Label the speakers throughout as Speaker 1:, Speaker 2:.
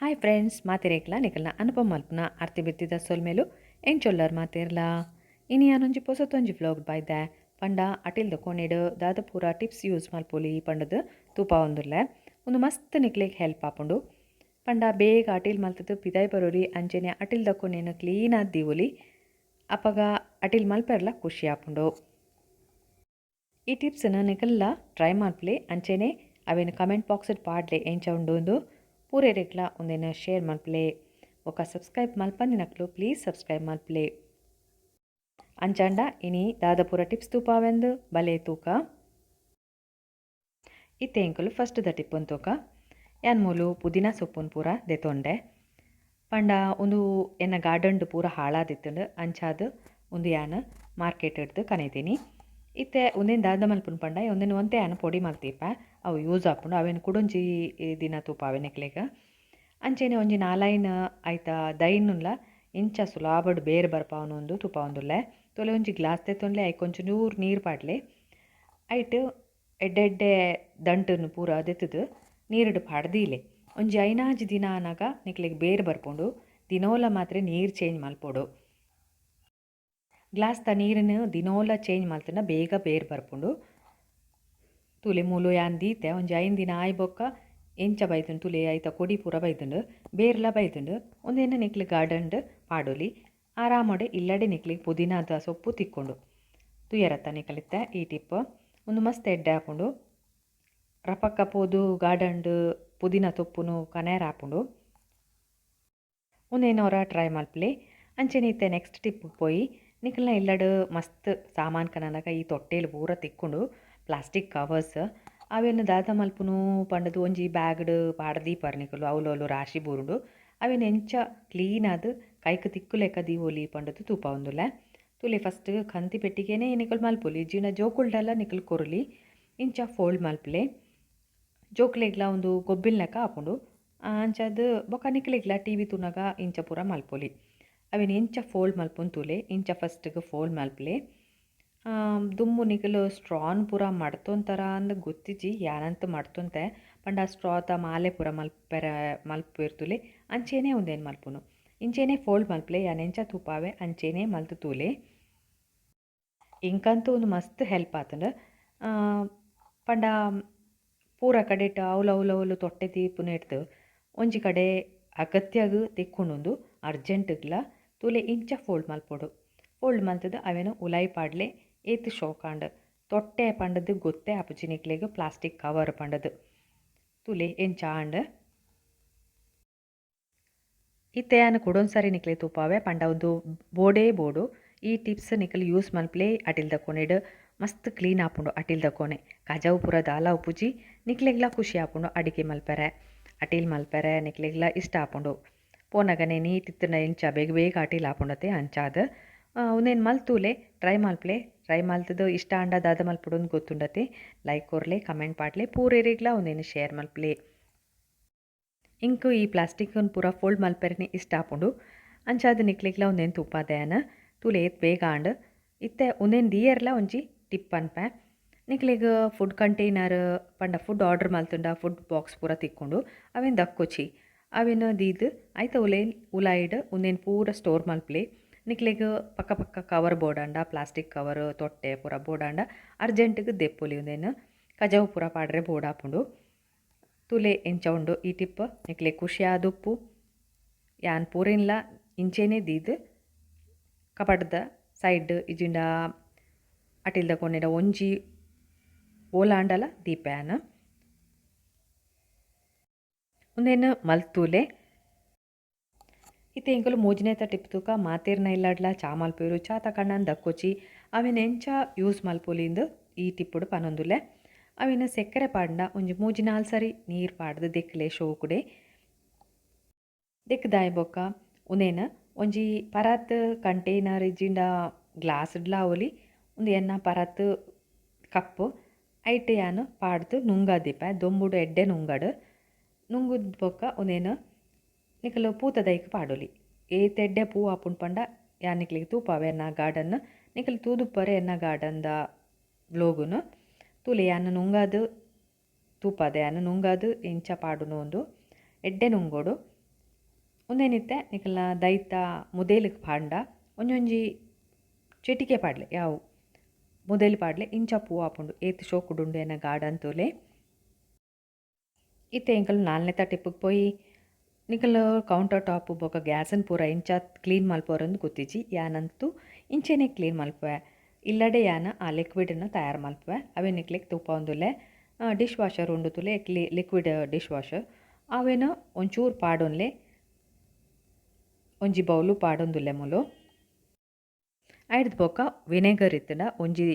Speaker 1: Hi friends ಮಾತಿರೇಕ್ಲ ನಿಕಲ್ನ ಅನುಪಮ ಮಲ್ಪನ ಅರ್ತಿ ಬಿತ್ತಿದ ಸೊಲ್ಮೇಲು ಎಂಚೊಲ್ಲರ್ ಮಾತಿರ್ಲ ಇನಿಯಾನೊಂಜಿ ಪೊಸತೊಂಜಿ vlog ಬಾಯ್ದೆ ಪಂಡ ಅಟಿಲ್ದ ಕೊನೆಡು ದಾದ ಪೂರ ಟಿಪ್ಸ್ ಯೂಸ್ ಮಲ್ಪೊಲಿ ಪಂಡದು ತೂಪ ಒಂದುರ್ಲೆ ಒಂದು ಮಸ್ತ್ ನಿಕ್ಲೆಗ್ ಹೆಲ್ಪ್ ಆಪುಂಡು ಪಂಡ ಬೇಗ ಅಟಿಲ್ ಮಲ್ತದು ಪಿದಾಯ್ ಬರೋಲಿ ಅಂಚೆನೆ ಅಟಿಲ್ದ ಕೊನೆನು ಕ್ಲೀನ್ ಆದ್ದೀವೊಲಿ ಅಪಗ ಅಟಿಲ್ ಮಲ್ಪೆರ್ಲ ಖುಷಿ ಆಪುಂಡು. ಈ ಟಿಪ್ಸನ್ನು ನಿಕಲ್ಲ ಟ್ರೈ ಮಲ್ಪಲೆ ಅಂಚೆನೆ ಅವೇನು ಕಮೆಂಟ್ ಬಾಕ್ಸಡ್ ಪಾಡ್ಲೆ ಎಂಚ ಉಂಡು ಪೂರೇರೆಗ್ಲ ಒಂದೇನು ಶೇರ್ ಮಲ್ಪಲೆ ఒక ಸಬ್ಸ್ಕ್ರೈಬ್ ಮಲ್ಪಂದಿನಕ್ಲು ಪ್ಲೀಸ್ ಸಬ್ಸ್ಕ್ರೈಬ್ ಮಲ್ಪಲೆ ಅಂಚಾಂಡ ಇನಿ ದಾದಪುರ ಟಿಪ್ಸ್ ತೂಪಾವೆಂದು ಬಲೆ ತೂಕ ಇತ್ತೆ ಎಂಕುಲು ಫಸ್ಟ್ ದ ಟಿಪ್ ತೂಕ ಯಾನ್ ಮೂಲು ಪುದೀನ ಸೊಪ್ಪುನ್ ಪೂರ ದೆತೊಂಡೆ ಪಂಡ ಒಂದು ಎನ್ನ ಗಾರ್ಡನ್ಡ್ ಪೂರ ಹಾಳಾದಿತ್ತುಂಡು ಅಂಚಾದು ಒಂದು ಯಾನ್ ಮಾರ್ಕೆಟ್ ಹಿಡ್ದು ಕನೈತೀನಿ ಇತ್ತೆ ಒಂದೇನು ದಾದ ಮಲ್ಪುನ್ ಪಂಡ ಒಂದೇನು ಒಂತೆ ಯಾನ್ ಪೊಡಿ ಮಲ್ತೀಪ ಅವು ಯೂಸ್ ಆಪುಂಡು ಅವೇನು ಕುಡೊಂಜಿ ದಿನ ತೂಪಾವೆ ನೆಕ್ಲೆಗ ಅಂಚೆನೆ ಒಂಜಿ ನಾಲೈನ್ ಐತ ದೈನುಲ್ಲ ಇಂಚ ಸುಲಾಬಡ್ ಬೇರೆ ಬರ್ಪಾವನೊಂದು ತುಪಾವೊಂದುಲ್ಲೆ ತೊಲೆ ಒಂಜಿ ಗ್ಲಾಸ್ ತೆತ್ತೊಂಡ್ಲೆ ಐಕೊಂಚ ನೀರು ಪಾಡ್ಲೆ ಐಟ್ ಎಡ್ಡೆಡ್ಡೆ ದಂಟನ್ನು ಪೂರ ದೆತ್ತದು ನೀರುಡು ಪಾಡ್ದೀಲೆ ಒಂಜಿ ಐನಾಜಿ ದಿನ ಅನಾಗ ನಿಕ್ಲೆಗ್ ಬೇರೆ ಬರ್ಪುಂಡು ದಿನೋಲ ಮಾತ್ರ ನೀರು ಚೇಂಜ್ ಮಲ್ಪೊಡು ಗ್ಲಾಸ್ ತ ನೀರನ್ನು ದಿನೋಲ ಚೇಂಜ್ ಮಲ್ತನ ಬೇಗ ಬೇರೆ ಬರ್ಪುಂಡು ತುಲೆ ಮೂಲು ಯಾನ್ ದೀತೆ ಒಂಜಿ ಐನ್ ದಿನ ಆಯ್ ಬೊಕ್ಕ ಎಂಚ ಬೈತುಂಡು ತುಲೆ ಐತ ಕೊಡಿ ಪೂರ ಬೈತುಂಡು ಬೇರ್ಲ ಬೈತುಂಡು ಒಂದೇನು ನಿಕ್ಲಿ ಗಾರ್ಡನ್ಡ್ ಪಾಡೊಲಿ ಆರಾಮಡೆ ಇಲ್ಲಡೆ ನಿಕ್ಲಿಗೆ ಪುದೀನದ ಸೊಪ್ಪು ತಿಕ್ಕೊಂಡು ತುಯರತ್ತ ನಿಕಲಿತ್ತೆ ಈ ಟಿಪ್ ಒಂದು ಮಸ್ತ್ ಎಡ್ಡೆ ಹಾಕೊಂಡು ರಪಕ್ಕ ಪೋದು ಗಾರ್ಡನ್ಡ್ ಪುದೀನ ತೊಪ್ಪುನು ಕನೇರ ಹಾಕೊಂಡು ಒಂದೇನವರ ಟ್ರೈ ಮಲ್ಪಲೆ ಅಂಚೆನಿತ್ತೆ ನೆಕ್ಸ್ಟ್ ಟಿಪ್ ಪೋಯಿ ನಿಕಲ್ನ ಇಲ್ಲಡು ಮಸ್ತ್ ಸಾಮಾನು ಕನನಗ ಈ ತೊಟ್ಟೆಲು ಪೂರ ತಿಕ್ಕೊಂಡು ಪ್ಲಾಸ್ಟಿಕ್ ಕವರ್ಸ್ ಅವೇನು ದಾದ ಮಲ್ಪುನು ಪಂಡದು ಒಂಜಿ ಬ್ಯಾಗ್ಡ್ ಪಾಡ್ದಿ ಪರ್ನಿಕಲು ಅವಲೋಲು ರಾಶಿ ಬೂರುಂಡು ಅವೇನು ಎಂಚ ಕ್ಲೀನ್ ಆದ್ ಕೈಕ್ ತಿಕ್ಕು ಲೆಕ್ಕ ದೀವೊಲಿ ಪಂಡದು ತೂಪ ಒಂದುಲ್ಲೆ ತುಲೆ ಫಸ್ಟ್ ಕಂತಿ ಪೆಟ್ಟಿಗೆನೇ ನಿಕಲ್ ಮಲ್ಪೊಲಿ ಜೀನ ಜೋಕುಲ್ಡಲ್ಲ ನಿಕಲ್ ಕೊರಲಿ ಇಂಚ ಫೋಲ್ಡ್ ಮಲ್ಪಲೆ ಜೋಕ್ಲೆಗ್ಲ ಒಂದು ಗೊಬ್ಬಿಲ್ ಲೆಕ್ಕ ಹಾಕೊಂಡು ಅಂಚದು ಬೊಕ ನಿಕ್ಲೆಗ್ಲ ಟಿವಿ ತುನಗ ಇಂಚ ಪೂರ ಮಲ್ಪೊಲಿ ಅವೇನು ಇಂಚ ಫೋಲ್ಡ್ ಮಲ್ಪುನ್ ತುಲೆ ಇಂಚ ಫಸ್ಟ್ಗೆ ಫೋಲ್ಡ್ ಮಲ್ಪಲೆ ದುಮ್ಮು ನಿಕಲು ಸ್ಟ್ರಾನ್ ಪೂರ ಮಡ್ತೊಂತರ ಅಂದ್ ಗೊತ್ತಿಜ್ಜಿ ಯಾನಂತ ಮಡ್ತೊಂತೆ ಪಂಡ ಸ್ಟ್ರಾತ ಮಾಲೆ ಪೂರ ಮಲ್ಪಿರ್ತುಲೆ ಅಂಚೆನೆ ಒಂದೇನು ಮಲ್ಪುನು ಇಂಚೆನೆ ಫೋಲ್ಡ್ ಮಲ್ಪಲೆ ಯಾನೆಂಚ ತೂಪಾವೆ ಅಂಚೆನೆ ಮಲ್ತು ತೂಲೆ ಇಂಕಂತೂ ಒಂದು ಮಸ್ತ್ ಹೆಲ್ಪ್ ಆತಂಡು ಪಂಡ ಪೂರ ಕಡೆಟ್ ಅವಲು ತೊಟ್ಟೆ ತೀಪುನ ಇಡ್ತು ಒಂಜಿ ಕಡೆ ಅಗತ್ಯಗ್ ತಿಕ್ಕೊಂಡೊಂದು ಅರ್ಜೆಂಟ್ಗ್ಲ ತುಲೆ ಇಂಚ ಫೋಲ್ಡ್ ಮಲ್ಪೊಡು ಫೋಲ್ಡ್ ಮಲ್ತದು ಅವೇನು ಉಲಾಯಿ ಪಾಡ್ಲೆ ಏತ್ ಶೋಕಾಂಡ್ ತೊಟ್ಟೆ ಪಂಡದು ಗೊತ್ತೇ ಆಪುಜಿ ನಿಕ್ಲೆಗ್ ಪ್ಲಾಸ್ಟಿಕ್ ಕವರ್ ಪಂಡದು ತುಲೆ ಎಂಚ ಆಂಡ್ ಇತ್ತೆಯಾನು ಕೊಡೊಂದ್ಸರಿ ನಿಕ್ಲೆ ತೂಪಾವೆ ಪಂಡ ಒಂದು ಬೋಡು ಈ ಟಿಪ್ಸ್ ನಿಕಲ್ ಯೂಸ್ ಮಲ್ಪಲೆ ಅಟಿಲ್ದ ಕೊನೆಡು ಮಸ್ತ್ ಕ್ಲೀನ್ ಆಪುಂಡು ಅಟಿಲ್ದ ಕೊನೆ ಕಜಾವು ಪೂರ ದಾಲ ಉಪ್ಪುಜಿ ನಿಕ್ಲೆಗ್ಲ ಖುಷಿ ಆಪುಂಡು ಅಡಿಗೆ ಮಲ್ಪೆರೆ ಅಟಿಲ್ ಮಲ್ಪೆರೆ ನಿಕ್ಲೆಗ್ಲ ಇಷ್ಟ ಆಪುಂಡು ಪೋನಗನೆ ನೀಟಿತ್ತನ ಎಂಚ ಬೇಗ ಅಟಿಲ್ ಆಪುಂಡತೆ ಅಂಚಾದ ಒಂದೇನು ಮಲ್ತೂಲೆ ಟ್ರೈ ಮಲ್ತದು ಇಷ್ಟ ಅಂಡ ದಾದ ಮಲ್ಪುಡೊಂದು ಗೊತ್ತುಂಡತೆ ಲೈಕ್ ಕೊರ್ಲೆ ಕಮೆಂಟ್ ಪಾಡ್ಲೆ ಪೂರೇರಿಗ್ಲ ಒಂದೇನು ಶೇರ್ ಮಲ್ಪಲೆ ಇಂಕು ಈ ಪ್ಲಾಸ್ಟಿಕ್ಕನ್ನು ಪೂರ ಫೋಲ್ಡ್ ಮಲ್ಪೆರನೆ ಇಷ್ಟ ಆಪುಂಡು ಅಂಚಾದ ನಿಕ್ಲೆಗ್ಲ ಒಂದೇನು ತುಪ್ಪಾದೆಯನ ತೂಲೆ ಏತ್ ಬೇಗ ಆಂಡ್ ಇತ್ತೆ ಒಂದೇನು ದಿಯರ್ಲ ಒಂಜಿ ಟಿಪ್ ಅನ್ಪೆ ನಿಕ್ಲೆಗ್ ಫುಡ್ ಕಂಟೈನರ್ ಪಂಡ ಫುಡ್ ಆರ್ಡರ್ ಮಲ್ತುಂಡ ಫುಡ್ ಬಾಕ್ಸ್ ಪೂರ ತಿಕ್ಕೊಂಡು ಅವೇನು ದಕ್ಕೊಚ್ಚಿ ಅವೇನು ದೀದು ಐತ ಉಲಾಯಿಡ್ ಒಂದೇನು ಪೂರ ಸ್ಟೋರ್ ಮಲ್ಪಲೆ ನಿಕ್ಲೆಗ್ ಪಕ್ಕ ಕವರ್ ಬೋಡಾಂಡ ಪ್ಲಾಸ್ಟಿಕ್ ಕವರ್ ತೊಟ್ಟೆ ಪೂರ ಬೋಡಾಂಡ ಅರ್ಜೆಂಟ್ಗೆ ದೆಪ್ಪೊಲಿ ಒಂದೇನು ಕಜಾವು ಪೂರ ಪಾಡ್ರೆ ಬೋಡಾಪುಂಡು ತುಲೆ ಎಂಚ ಉಂಡು ಈ ಟಿಪ್ ನಿಕ್ಲೆ ಖುಷಿ ಆದುಪ್ಪು ಯಾನ್ ಪೂರೆನ್ಲ ಇಂಚೆನೆ ದೀದು ಕಪಡ್ದ ಸೈಡ್ ಇಜಿಂಡ ಅಟಿಲ್ದ ಕೊನೆಡ ಒಂಜಿ ಓಲಾಂಡಲ ದೀಪ್ಯಾನ್ ಒಂದೇನು ಮಲ್ತೂಲೆ ಇತ್ತೆ ಎಂಕುಲು ಮೂಜಿನೇತ ಟಿಪ್ ತೂಕ ಮಾತೇರ್ನ ಇಲ್ಲಾಡ್ಲ ಚಾ ಮಲ್ಪೇರು ಚಾ ತಕಂಡನ್ ದಕ್ಕೊಚ್ಚಿ ಅವೇನು ಎಂಚ ಯೂಸ್ ಮಲ್ಪೊಲಿಂದು ಈ ಟಿಪ್ಪುಡು ಪನೊಂದುಲ್ಲೆ ಅವೇನು ಸೆಕ್ಕರೆ ಪಾಡ್ನ ಒಂಜಿ ಮೂಜಿ ನಾಲ್ ಸರಿ ನೀರು ಪಾಡ್ದು ದೆಕ್ಕಲೆ ಶೋಕುಡೆ ದೆಕ್ಕದಾಯ್ ಬೊಕ್ಕ ಉನೇನು ಒಂಜಿ ಪರತ್ ಕಂಟೈನರ್ ಇಜ್ಜಿಂಡ ಗ್ಲಾಸ್ಡ್ಲ ಅವಲಿ ಒಂದು ಎನ್ನ ಪರತ್ ಕಪ್ಪು ಐಟ್ ಯಾನು ಪಾಡ್ದು ನುಂಗದಿಪ್ಪ ದೊಂಬುಡು ಎಡ್ಡೆ ನುಂಗುದ್ ಬೊಕ್ಕ ಒಂದೇನು ನಿಕಲು ಪೂತದೈಕ್ ಪಾಡೊಲಿ ಏತೆಡ್ಡೆ ಪೂ ಆಪುಂಡು ಪಂಡ ಯಾನ್ ನಿಕ್ಲಿಗೆ ತೂಪಾವೆ ಎನ್ನ ಗಾರ್ಡನ್ ನಿಕಲು ತೂದುಪ್ಪರೆ ಎನ್ನ ಗಾರ್ಡನ್ದ ವ್ಲೋಗುನು ತುಲೆ ಯಾನ್ ನುಂಗಾದು ತೂಪದೆ ಯಾನ್ ನುಂಗಾದು ಇಂಚ ಪಾಡುನು ಒಂದು ಎಡ್ಡೆ ನುಂಗೋಡು ಉಂದೆನಿತ್ತೆ ನಿಕಲ್ನ ದೈತ ಮುದೇಲಿಗೆ ಪಾಂಡ ಒಂಜೊಂಜಿ ಚೆಟಿಕೆ ಪಾಡ್ಲೆ ಯಾವು ಮುದೇಲಿ ಪಾಡ್ಲೆ ಇಂಚ ಪೂ ಆಪುಂಡು ಏತ್ ಶೋಕುಡುಂಡು ಎನ್ನ ಗಾರ್ಡನ್ ತೂಲೆ ಇತ್ತೆ ಎಂಕಲು 4ನೇ ಟಿಪ್ಪುಗೆ ಪೋಯಿ ನಿಕಲ್ ಕೌಂಟರ್ ಟಾಪ್ ಬೊಕ ಗ್ಯಾಸನ್ ಪೂರ ಇಂಚ ಕ್ಲೀನ್ ಮಲ್ಪೋರಂದು ಗೊತ್ತಿಜ್ಜಿ ಯಾನಂತೂ ಇಂಚೆನೆ ಕ್ಲೀನ್ ಮಲ್ಪುವೆ ಇಲ್ಲಡೆ ಯಾನ ಆ ಲಿಕ್ವಿಡನ್ನು ತಯಾರು ಮಲ್ಪುವೆ ಅವೇ ನಿಕ್ಲಿಕ್ಕೆ ತುಪ್ಪ ಒಂದುಲೆ ಡಿಶ್ ವಾಷರ್ ಉಂಡು ತುಲೆ ಲಿಕ್ವಿಡ್ ಡಿಶ್ ವಾಷರ್ ಅವೇನ ಒಂಚೂರು ಪಾಡೊನ್ಲೆ ಒಂಜಿ ಬೌಲು ಪಾಡೊಂದುಲ್ಲೆ ಮುಲು ಐಡ್ದು ಬೊಕ ವಿನೆಗರ್ ಇತ್ತಂಡ ಒಂಜಿ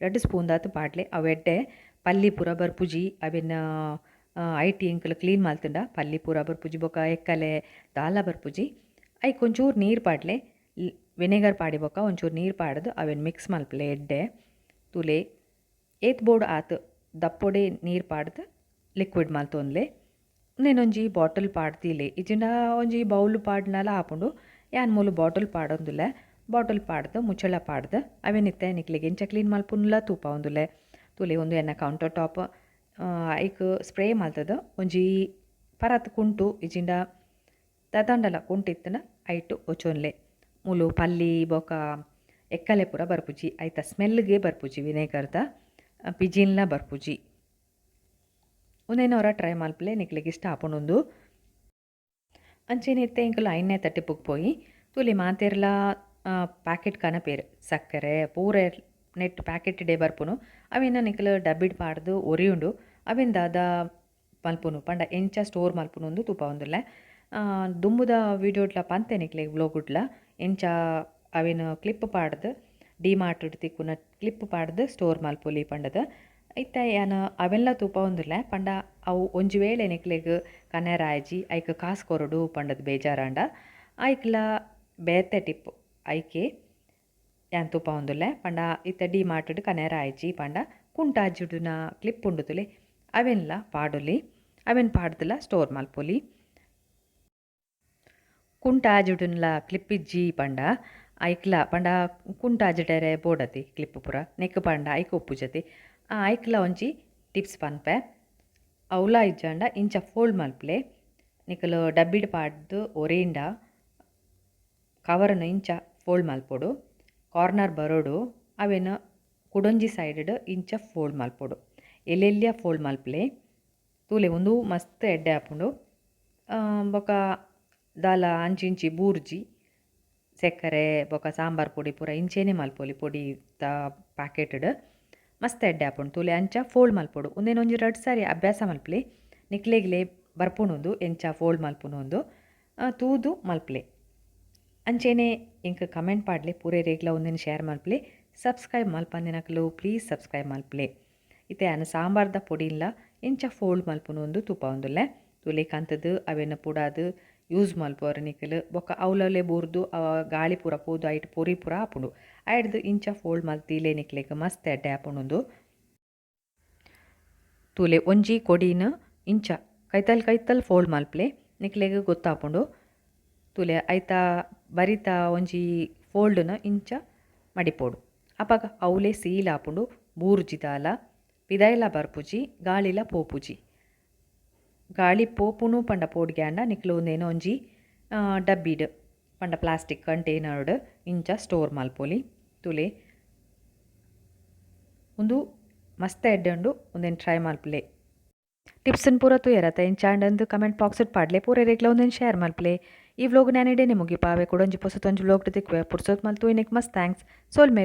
Speaker 1: 2 ಸ್ಪೂನ್ ದಾತು ಪಾಡ್ಲೆ ಅವೆಡ್ಡೆ ಪಲ್ಲಿ ಪೂರ ಬರ್ಪುಜಿ ಅವೆನ್ನ ಐಟಿ ಇಂಕಲು ಕ್ಲೀನ್ ಮಲ್ತುಂಡ ಪಲ್ಲಿ ಪೂರ ಬರ್ಪುಜಿ ಬೊಕ ಎಕ್ಕಲೆ ದಾಲ ಬರ್ಪುಜಿ ಐಕ್ ಒಂಚೂರು ನೀರು ಪಾಡ್ಲೆ ವಿನೆಗರ್ ಪಾಡಿ ಬೊಕ ಒಂಚೂರು ನೀರು ಪಾಡ್ದು ಅವೆನ್ ಮಿಕ್ಸ್ ಮಲ್ಪಲೆ ಎಡ್ಡೆ ತುಲೆ ಏತ್ ಬೋರ್ಡ್ ಆತು ದಪ್ಪೊಡೆ ನೀರು ಪಾಡ್ದು ಲಿಕ್ವಿಡ್ ಮಲ್ತೊಂದ್ಲೆ నేనొంజಿ ಬಾಟಲ್ ಪಾಡ್ದಿಲೆ ಇಜಿಂಡ ಒಂಜಿ ಬೌಲ್ ಪಾಡ್ನಲ ಆಪುಂಡು ಯಾನ್ ಮೂಲು ಬಾಟಲ್ ಪಾಡೊಂದುಲ್ಲೆ ಬಾಟಲ್ ಪಾಡ್ದು ಮುಚ್ಚಳ ಪಾಡ್ದು ಅವೆನಿತ್ತೆ ನಿಕ್ಲಿಗೆ ಇಂಚ ಕ್ಲೀನ್ ಮಲ್ಪುನ್ಲ ತೂಪ ಒಂದುಲ್ಲೆ ತುಲೆ ಒಂದು ಎನ್ನ ಕೌಂಟರ್ ಟಾಪ್ ಐಕ್ ಸ್ಪ್ರೇ ಮಲ್ತದ ಒಂಜಿ ಪರತ್ ಕುಂಟು ಇಜಿಂಡ ತದಂಡಲ ಕುಂಟಿತ್ತನ ಐಟು ಒಚೊನ್ಲೆ ಮೂಲು ಪಲ್ಲಿ ಬೊಕ ಎಕ್ಕಲೆ ಪೂರ ಬರ್ಪುಜಿ ಐತ ಸ್ಮೆಲ್ಗೆ ಬರ್ಪುಜಿ ವಿನೆಗರ್ದ ಪಿಜಿನ್ಲ ಬರ್ಪುಜಿ ಒಂದೇನವರ ಟ್ರೈ ಮಲ್ಪಲೆ ನಿಕ್ಲಿಗೆ ಇಷ್ಟ ಆಪುಂಡು ಅಂಚೆನಿತ್ತೆ ಇಂಕಲು 5ನೇ ಟಿಪ್ಪುಗೆ ಪೋಯಿ ತುಲಿ ಮಾತೆರ್ಲ ಪ್ಯಾಕೆಟ್ ಕನಪೇರು ಸಕ್ಕರೆ ಪೂರ ನೆಟ್ ಪ್ಯಾಕೆಟ್ ಡೇ ಬರ್ಪುನು ಅವಿನ ನಿಕಲು ಡಬ್ಬಿಡ್ ಪಾಡ್ದು ಒರಿಯುಂಡು ಅವಿಂದ ಅದ ಮಲ್ಪುನು ಪಂಡ ಎಂಚ ಸ್ಟೋರ್ ಮಲ್ಪುನು ಒಂದು ತೂಪ ಒಂದುಲ್ಲೆ ದುಂಬುದ ವೀಡಿಯೋಡ್ಲ ಪಂತೆ ನಿಕ್ಲಿಗೆ ವ್ಲೋಗುಡ್ಲ ಎಂಚ ಅವಿನ ಕ್ಲಿಪ್ ಪಾಡ್ದು ಡಿಮಾರ್ಟ್ ತಿಕ್ಕುನ ಕ್ಲಿಪ್ ಪಾಡ್ದು ಸ್ಟೋರ್ ಮಲ್ಪುಲಿ ಪಂಡದ ಐತ ಯಾನ ಅವೆಲ್ಲ ತೂಪ ಒಂದುಲ್ಲೆ ಪಂಡ ಅವು ಒಂಜಿ ವೇಳೆ ನಿಕ್ಲೆಗ್ ಕನೆರಾಯ್ಜಿ ಐಕ್ ಕಾಸು ಕೊರಡು ಪಂಡದ ಬೇಜಾರಂಡ ಐಕ್ಲ ಬೇತೆ ಟಿಪ್ಪು ಐಕೆ ಯಾನ್ ತೂಪ ಒಂದುಲ್ಲೆ ಪಂಡ ಇತ್ತ ಡಿಮಾರ್ಟ್ ಕನೆರಾಯ್ಜಿ ಪಂಡ ಕುಂಟಾಜಿಡುನ ಕ್ಲಿಪ್ ಉಂಡುತುಲೆ ಅವೆನ್ಲ ಪಾಡುಲಿ ಅವೆನ್ ಪಾಡ್ದುಲ ಸ್ಟೋರ್ ಮಲ್ಪೊಲಿ ಕುಂಟಾಜಿಡುನ್ಲ ಕ್ಲಿಪ್ ಇಜ್ಜಿ ಪಂಡ ಐಕ್ಲ ಪಂಡ ಕುಂಟಾಜಿಡರೆ ಬೋಡತಿ ಕ್ಲಿಪ್ ಪುರ ನೆಕ್ ಪಂಡ ಐಕ್ ಒಪ್ಪುಜತಿ ಐಕ್ಲ ಒಂಜಿ ಟಿಪ್ಸ್ ಪನ್ಪೆ ಅವಲ ಇಜ್ಜಂಡ ಇಂಚ ಫೋಲ್ಡ್ ಮಲ್ಪಲೆ ನಿಕಲು ಡಬ್ಬಿಡ್ ಪಾಡ್ದು ಒರೇಂಡ ಕವರನ್ನು ಇಂಚ ಫೋಲ್ಡ್ ಮಲ್ಪೊಡು ಕಾರ್ನರ್ ಬರೋಡು ಅವೇನು ಕುಡೊಂಜಿ ಸೈಡ್ ಇಂಚ ಫೋಲ್ಡ್ ಮಲ್ಪೊಡು ಎಲ್ಲೆಲ್ಲಿಯ ಫೋಲ್ಡ್ ಮಲ್ಪಲೆ ತೂಲೆ ಒಂದು ಮಸ್ತ್ ಎಡ್ಡೆ ಆಪುಂಡು ಬೊಕ ದಾಲ ಅಂಚಿಂಚಿ ಬೂರ್ಜಿ ಸಕ್ಕರೆ ಬೊಕ ಸಾಂಬಾರ್ ಪೊಡಿ ಪೂರ ಇಂಚೆನೆ ಮಲ್ಪೊಲಿ ಪೊಡಿ ದ ಪ್ಯಾಕೆಟ್ಡ್ ಮಸ್ತ್ ಎಡ್ಡೆ ಆಪುಂಡು ತೂಲೆ ಅಂಚ ಫೋಲ್ಡ್ ಮಲ್ಪೊಡು ಒಂದೇನೊಂಜಿ 2 ಸಾರಿ ಅಭ್ಯಾಸ ಮಲ್ಪಲೆ ನಿಕ್ಲೆಗ್ಲೆ ಬರ್ಪುನೊಂದು ಎಂಚ ಫೋಲ್ಡ್ ಮಲ್ಪುನೊಂದು ತೂದು ಮಲ್ಪಲೆ ಅಂಚೆನೆ ಇಂಕ ಕಮೆಂಟ್ ಪಾಡ್ಲೆ ಪೂರೆ ರೇಗ್ಲ ಒಂದಿನ ಶೇರ್ ಮಲ್ಪಲೆ ಸಬ್ಸ್ಕ್ರೈಬ್ ಮಲ್ಪಂದಿನಕಲು ಪ್ಲೀಸ್ ಸಬ್ಸ್ಕ್ರೈಬ್ ಮಲ್ಪಲೆ ಇತ್ತೆ ಅನ್ನ ಸಾಂಬಾರ್ದ ಪೊಡಿನ್ಲ ಎಂಚ ಫೋಲ್ಡ್ ಮಲ್ಪುನೊಂದು ತೂಪ ಒಂದುಲ್ಲೆ ತುಲೆ ಕಂತದು ಅವೆನ್ನ ಪುಡಾದು ಯೂಸ್ ಮಲ್ಪೋರು ನಿಕಲು ಬೊಕ್ಕ ಅವಲಲೆ ಬೂರ್ದು ಗಾಳಿ ಪೂರ ಪೋದು ಐಟ್ ಪೊರಿ ಪೂರ ಆಪುಂಡು ಐಡ್ದು ಇಂಚ ಫೋಲ್ಡ್ ಮಲ್ತಿಲೆ ನಿಕ್ಲೆಗ್ ಮಸ್ತ್ ಎಡ್ಡೆ ಆಪುಂಡು ತೂಲೆ ಒಂಜಿ ಕೊಡಿನ ಇಂಚ ಕೈತಲ್ ಫೋಲ್ಡ್ ಮಲ್ಪಲೆ ನಿಕ್ಲೆಗ್ ಗೊತ್ತಾಪುಂಡು ತುಲೆ ಐತ ಬರಿತ ಒಂಜಿ ಫೋಲ್ಡ್ನ ಇಂಚ ಮಡಿಪೋಡು ಅಪಗ ಅವಲೆ ಸೀಲ್ ಆಪುಂಡು ಬೂರ್ಜಿದಾಲ ಪಿದೈಲ ಬರ್ಪುಜಿ ಗಾಳಿಲ ಪೋಪುಜಿ ಗಾಳಿ ಪೋಪುನು ಪಂಡ ಪೋಡ್ಗ್ಯಾಂಡ ನಿಕ್ಲು ಒಂದೇನೋ ಒಂಜಿ ಡಬ್ಬಿಡ್ ಪಂಡ ಪ್ಲಾಸ್ಟಿಕ್ ಕಂಟೈನರ್ಡ್ ಇಂಚ ಸ್ಟೋರ್ ಮಲ್ಪೊಲಿ ತುಲೆ ಒಂದು ಮಸ್ತ್ ಎಡ್ಡೆ ಒಂದೇನು ಟ್ರೈ ಮಲ್ಪಲೆ ಟಿಪ್ಸನ್ ಪೂರ ತುಯರತ ಇಂಚಾಂಡಂದು ಕಮೆಂಟ್ ಬಾಕ್ಸ್ ಪಾಡ್ಲೆ ಪೂರ ರೇಗ್ಲ ಒಂದೇನು ಶೇರ್ ಮಲ್ಪಲೆ ಈ ವ್ಲೋಗ್ ನಾನಿಡೇನೆ ಮುಗಿಪಾವೆ ಕೊಡೊಂಜಿ ಪೊಸತೊಂಜಿ ವ್ಲೋಗ್ ತಿಕ್ವೆ ಪುರ್ಸೊತ್ ಮಲ್ತು ಇನ್ನಕ್ಕೆ ಮಸ್ತ್ ಥ್ಯಾಂಕ್ಸ್ ಸೋಲ್ಮೆ